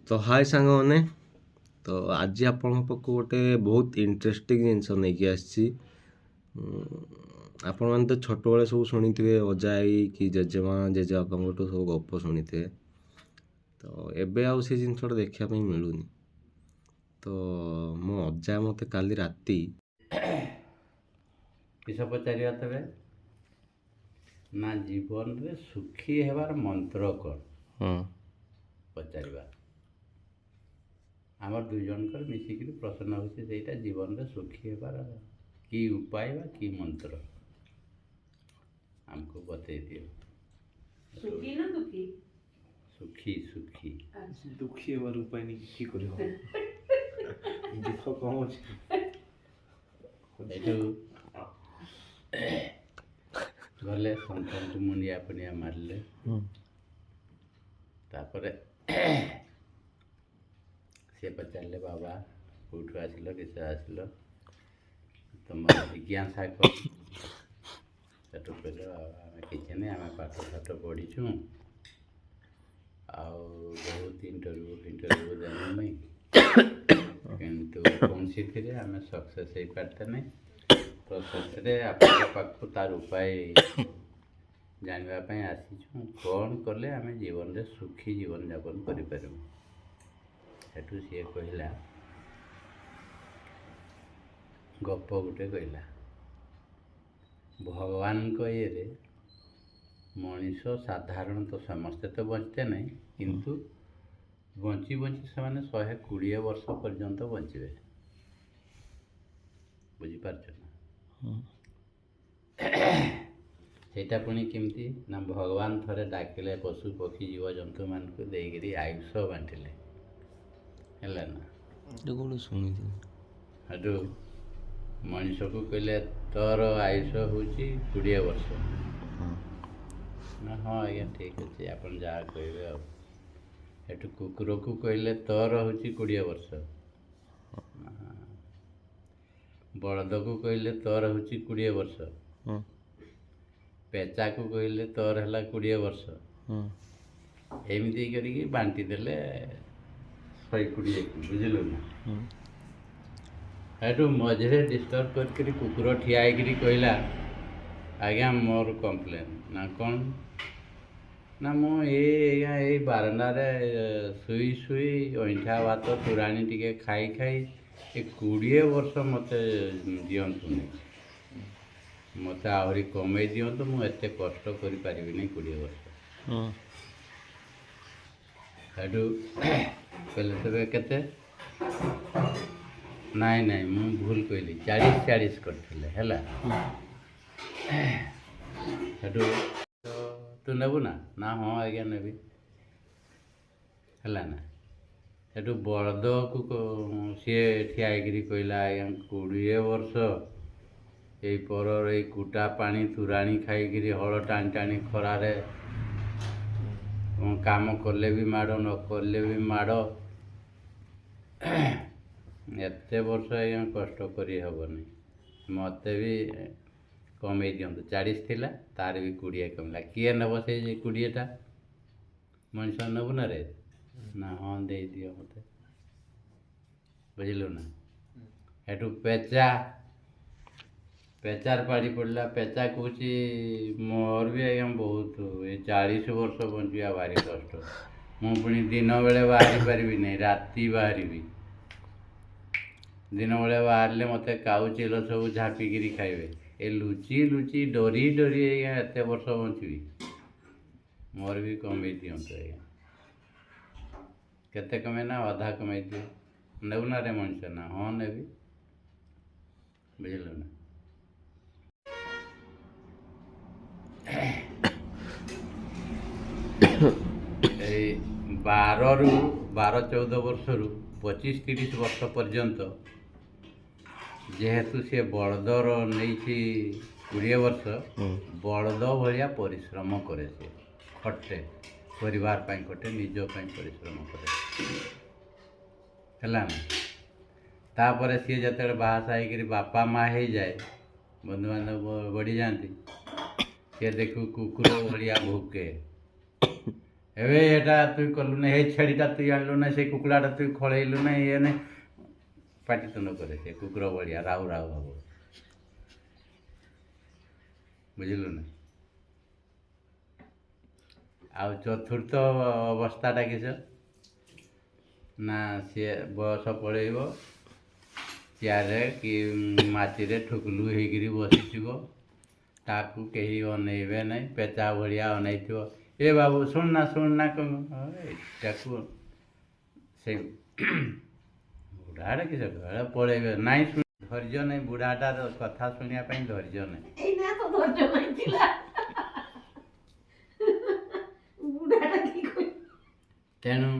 ତ ହାଏ ସାଙ୍ଗମାନେ, ତ ଆଜି ଆପଣଙ୍କ ପାଖକୁ ଗୋଟେ ବହୁତ ଇଣ୍ଟରେଷ୍ଟିଂ ଜିନିଷ ନେଇକି ଆସିଛି। ଆପଣମାନେ ତ ଛୋଟବେଳେ ସବୁ ଶୁଣିଥିବେ ଅଜା ଆଈ କି ଜେଜେମା ଜେଜେବାପାଙ୍କଠୁ ସବୁ ଗପ ଶୁଣିଥିବେ। ତ ଏବେ ଆଉ ସେ ଜିନିଷଟା ଦେଖିବା ପାଇଁ ମିଳୁନି। ତ ମୋ ଅଜା ମୋତେ କାଲି ରାତି କିସ ପଚାରିବା ତେବେ ନା ଜୀବନରେ ସୁଖୀ ହେବାର ମନ୍ତ୍ର କ'ଣ ପଚାରିବା। ଆମର ଦୁଇ ଜଣଙ୍କର ମିଶିକିରି ପ୍ରଶ୍ନ ହେଉଛି ସେଇଟା, ଜୀବନରେ ସୁଖୀ ହେବାର କି ଉପାୟ ବା କି ମନ୍ତ୍ର ଆମକୁ ବତେଇ ଦିଅ। সুখী না দুঃখী? সুখী সুখী দুঃখী হবার উপায় নেই, কি করে হবে? দুঃখ কম আছে ଏଠୁ ଗଲେ ସନ୍ତାନକୁ ମୁଣ୍ଡିଆ ଫୁଣ୍ଡିଆ ମାରିଲେ। ତାପରେ ସେ ପଚାରିଲେ, ବାବା କେଉଁଠୁ ଆସିଲ, କିସ ଆସିଲ, ତୁମର ଜିଜ୍ଞାସା କ'ଣ? ସେଠୁ କହିଲେ, ବାବା ଆମେ କିଛି ନାହିଁ, ଆମେ ପାଠ ସାଠ ପଢ଼ିଛୁ, ଆଉ ବହୁତ ଇଣ୍ଟରଭ୍ୟୁ ଦେଲୁ ନାହିଁ, କିନ୍ତୁ କୌଣସିଥିରେ ଆମେ ସକ୍ସେସ୍ ହେଇପାରିତେ ନାହିଁ। ତ ସେଥିରେ ଆପଣଙ୍କ ପାଖକୁ ତାର ଉପାୟ ଜାଣିବା ପାଇଁ ଆସିଛୁ, କ'ଣ କଲେ ଆମେ ଜୀବନରେ ସୁଖୀ ଜୀବନଯାପନ କରିପାରିବୁ। ସେଠୁ ସିଏ କହିଲା, ଗପ ଗୋଟେ କହିଲା, ଭଗବାନଙ୍କ ଇଏରେ ମଣିଷ ସାଧାରଣତଃ ସମସ୍ତେ ତ ବଞ୍ଚିତେ ନାହିଁ, କିନ୍ତୁ ବଞ୍ଚି ବଞ୍ଚି ସେମାନେ 120 ବର୍ଷ ପର୍ଯ୍ୟନ୍ତ ବଞ୍ଚିବେ। ବୁଝିପାରୁଛ ନା? ସେଇଟା ପୁଣି କେମିତି ନା, ଭଗବାନ ଥରେ ଡାକିଲେ ପଶୁ ପକ୍ଷୀ ଜୀବଜନ୍ତୁମାନଙ୍କୁ ଦେଇକିରି ଆୟୁଷ ବାଣ୍ଟିଲେ, ହେଲା ନା? ଶୁଣିଥିଲି। ସେଠୁ ମଣିଷକୁ କହିଲେ, ତୋର ଆୟୁଷ ହେଉଛି 20 ବର୍ଷ। ନା ହଁ ଆଜ୍ଞା ଠିକ୍ ଅଛି, ଆପଣ ଯାହା କହିବେ ଆଉ। ସେଠୁ କୁକୁରକୁ କହିଲେ, ତୋର ହେଉଛି 20 ବର୍ଷ। ବଳଦକୁ କହିଲେ, ତୋର ହେଉଛି 20 ବର୍ଷ। ପେଚାକୁ କହିଲେ, ତୋର ହେଲା 20 ବର୍ଷ। ଏମିତି କରିକି ବାଣ୍ଟି ଦେଲେ 120କୁ, ବୁଝିଲୁ ନା? ସେଠୁ ମଝିରେ ଡିଷ୍ଟର୍ବ କରିକିରି କୁକୁର ଠିଆ ହେଇକିରି କହିଲା, ଆଜ୍ଞା ମୋର କମ୍ପ୍ଲେନ୍। ନା କ'ଣ? ନା ମୁଁ ଏଇ ବାରଣ୍ଡାରେ ଶୋଇ ଶୋଇ ଅଇଁଠା ଭାତ ତୋରାଣି ଟିକେ ଖାଇ ଖାଇ 20 ବର୍ଷ ମୋତେ ଦିଅନ୍ତୁନି, ମୋତେ ଆହୁରି କମେଇ ଦିଅନ୍ତୁ, ମୁଁ ଏତେ କଷ୍ଟ କରିପାରିବିନି 20 ବର୍ଷ। ସେଠୁ କହିଲେ, ତେବେ କେତେ? ନାଇଁ ମୁଁ ଭୁଲ କହିଲି, 40 କରିଥିଲେ, ହେଲା। ସେଠୁ ତୁ ନେବୁ ନା? ନା ହଁ ଆଜ୍ଞା ନେବି, ହେଲା ନା? ସେଠୁ ବଳଦକୁ ସିଏ ଠିଆ ହେଇକିରି କହିଲା, ଆଜ୍ଞା 20 ବର୍ଷ ଏଇ ପରର ଏଇ କୁଟା ପାଣି ତୋରାଣି ଖାଇକିରି ହଳ ଟାଣି ଟାଣି ଖରାରେ କାମ କଲେ ବି ମାଡ଼, ନ କଲେ ବି ମାଡ଼, ଏତେ ବର୍ଷ ଆଜ୍ଞା କଷ୍ଟ କରି ହେବନି, ମୋତେ ବି କମେଇ ଦିଅନ୍ତୁ। 40 ଥିଲା, ତାର ବି 20 କମିଲା। କିଏ ନେବ ସେଇ 20ଟା? ମଣିଷ ନେବୁ ନା ରେ? ନା ହଁ ଦେଇଦିଅ ମୋତେ, ବୁଝିଲୁ ନା? ସେଠୁ ପେଚାର ପାଳି ପଡ଼ିଲା। ପେଚା କହୁଛି, ମୋର ବି ଆଜ୍ଞା ବହୁତ, ଏ 40 ବର୍ଷ ବଞ୍ଚିବା ଭାରି କଷ୍ଟ, ମୁଁ ପୁଣି ଦିନ ବେଳେ ବାହାରି ପାରିବି ନାହିଁ, ରାତି ବାହାରିବି। ଦିନ ବେଳେ ବାହାରିଲେ ମୋତେ କାଉ ଚିଲ ସବୁ ଝାପିକିରି ଖାଇବେ, ଏ ଲୁଚି ଲୁଚି ଡରି ଡରି ଆଜ୍ଞା ଏତେ ବର୍ଷ ବଞ୍ଚିବି, ମୋର ବି କମେଇ ଦିଅନ୍ତୁ ଆଜ୍ଞା। କେତେ କମେଇ? ନା ଅଧା କମେଇ ଦିଅ। ନେବୁ ନା ରେ ମଣିଷ? ନା ହଁ ନେବି, ବୁଝିଲୁ ନା? ଏଇ 12-14 ବର୍ଷରୁ 25-30 ବର୍ଷ ପର୍ଯ୍ୟନ୍ତ ଯେହେତୁ ସିଏ ବଳଦର ନେଇଛି 20 ବର୍ଷ, ବଳଦ ଭଳିଆ ପରିଶ୍ରମ କରେ, ସିଏ ଖଟେ, ପରିବାର ପାଇଁ ଖଟେ, ନିଜ ପାଇଁ ପରିଶ୍ରମ କରେ, ହେଲା ନା? ତାପରେ ସିଏ ଯେତେବେଳେ ବାହାସାହା ହେଇକିରି ବାପା ମା ହେଇଯାଏ, ବନ୍ଧୁବାନ୍ଧବ ବଢ଼ିଯାଆନ୍ତି, ସିଏ ଦେଖୁ କୁକୁର ଭଳିଆ ଭୋକେ, ଏବେ ଏଇଟା ତୁଇ କଲୁ ନା ଏଇ ଛେଳିଟା ତୁଇ ଆଣିଲୁ ନା ସେ କୁକୁଡ଼ାଟା ତୁଇ ଖଳେଇଲୁ ନା ଇଏ ନା ପାଟିତୁଣ୍ଡ କରେ ସେ କୁକୁର ଭଳିଆ ରାଉ ରାଉ ହବ ବୁଝିଲୁ ନା। ଆଉ ଚତୁର୍ଥ ଅବସ୍ଥାଟା କିସ ନା ସିଏ ବୟସ ପଳେଇବ ଚେୟାରରେ କି ମାଟିରେ ଠୁକୁଲୁ ହେଇକିରି ବସିଥିବ ତାକୁ କେହି ଅନେଇବେ ନାହିଁ ପେଚା ଭଳିଆ ଅନେଇଥିବ ଏ ବାବୁ ଶୁଣ ନା ଏଇଟାକୁ ସେ ବୁଢ଼ାଟା କିସ ପଳେଇବେ ନାଇଁ ଧୈର୍ଯ୍ୟ ନାହିଁ ବୁଢ଼ାଟାର କଥା ଶୁଣିବା ପାଇଁ ଧୈର୍ଯ୍ୟ ନାହିଁ। ଏଇନା ତ ଧୈର୍ଯ୍ୟ ନାହିଁ ଥିଲା ବୁଢ଼ାଟା କି କହିବ ତେଣୁ